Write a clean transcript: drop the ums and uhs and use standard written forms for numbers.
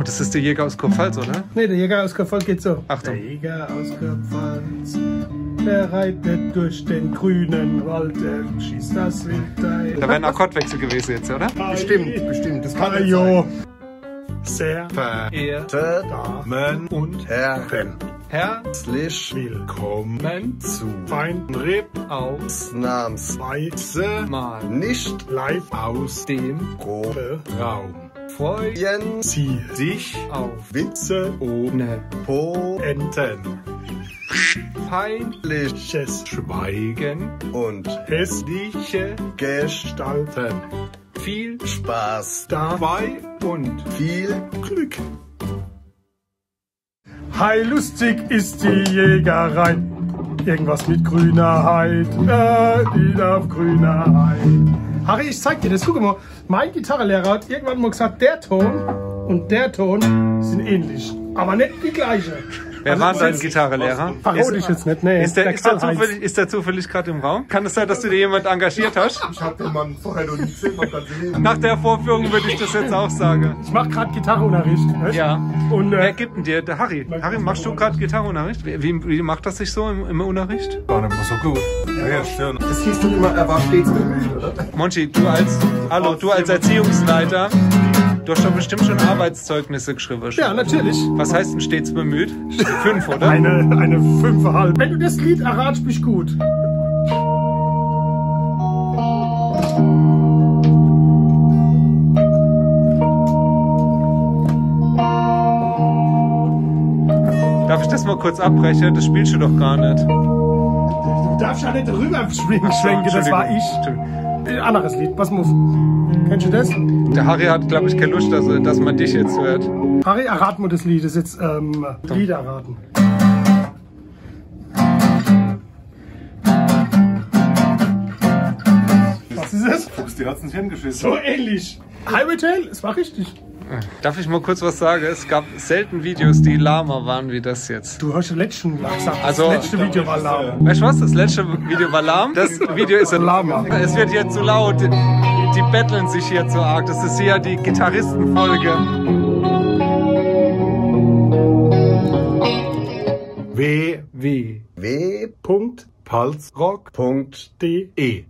Das ist der Jäger aus Kurpfalz, oder? Ne, der Jäger aus Kurpfalz geht so. Achtung. Der Jäger aus Kurpfalz, der reitet durch den grünen Wald, der schießt das Wild ein. Da wäre ein Akkordwechsel gewesen jetzt, oder? Bestimmt. Das kann nicht Ajo. sein. Sehr Verehrte Damen und Herren, herzlich willkommen zu Feinripp ausnahmsweise mal nicht live aus dem Raum. freuen Sie sich auf Witze ohne Poenten, peinliches Schweigen und hässliche Gestalten. Viel Spaß dabei und viel Glück. Hi, lustig ist die Jägerei. Irgendwas mit grüner Heid, wieder auf grüner Heid. Harry, ich zeig dir das. Guck mal, mein Gitarrenlehrer hat irgendwann mal gesagt, der Ton und der Ton sind ähnlich, aber nicht die gleiche. Wer war dein Gitarrenlehrer? Verrate ich jetzt nicht, nee. Ist der zufällig gerade im Raum? Kann es sein, dass du dir jemand engagiert hast? Ich hab den Mann vorher noch nie gesehen, man kann sie Nach der Vorführung würde ich das jetzt auch sagen. Ich mache gerade Gitarrenunterricht. Weißt? Ja. Und, Wer gibt denn dir? Der Harry. Harry, machst du gerade Gitarrenunterricht? Wie macht das sich so im Unterricht? gar nicht mehr so gut. Ja, stimmt. Das hieß doch immer, er war stets bemüht, oder? Monchi, du als Erziehungsleiter, du hast doch bestimmt schon Arbeitszeugnisse geschrieben. Ja, natürlich. Was heißt denn stets bemüht? 5, oder? Eine 5,5. Wenn du das Lied erratst, bist du gut. Darf ich das mal kurz abbrechen? Das spielst du doch gar nicht. Du darfst ja nicht rüber schwenken, das war ich. Anderes Lied, pass mal auf. Kennst du das? Der Harry hat, glaube ich, keine Lust, dass man dich jetzt hört. Harry, errat mal das Lied. Das ist jetzt Lied erraten. Was ist es? Fuchs, die hat's nicht hingeschissen. So ähnlich. Highway Tale, es war richtig. Darf ich mal kurz was sagen? Es gab selten Videos, die lahmer waren wie das jetzt. Du hast ja letzten gesagt. Also- das letzte Video war lahm. Weißt du was? Das letzte Video war lahm. Das Video ist Lama. Es wird jetzt zu laut. Die betteln sich hier zu arg. Das ist hier die Gitarristenfolge. www.palzrock.de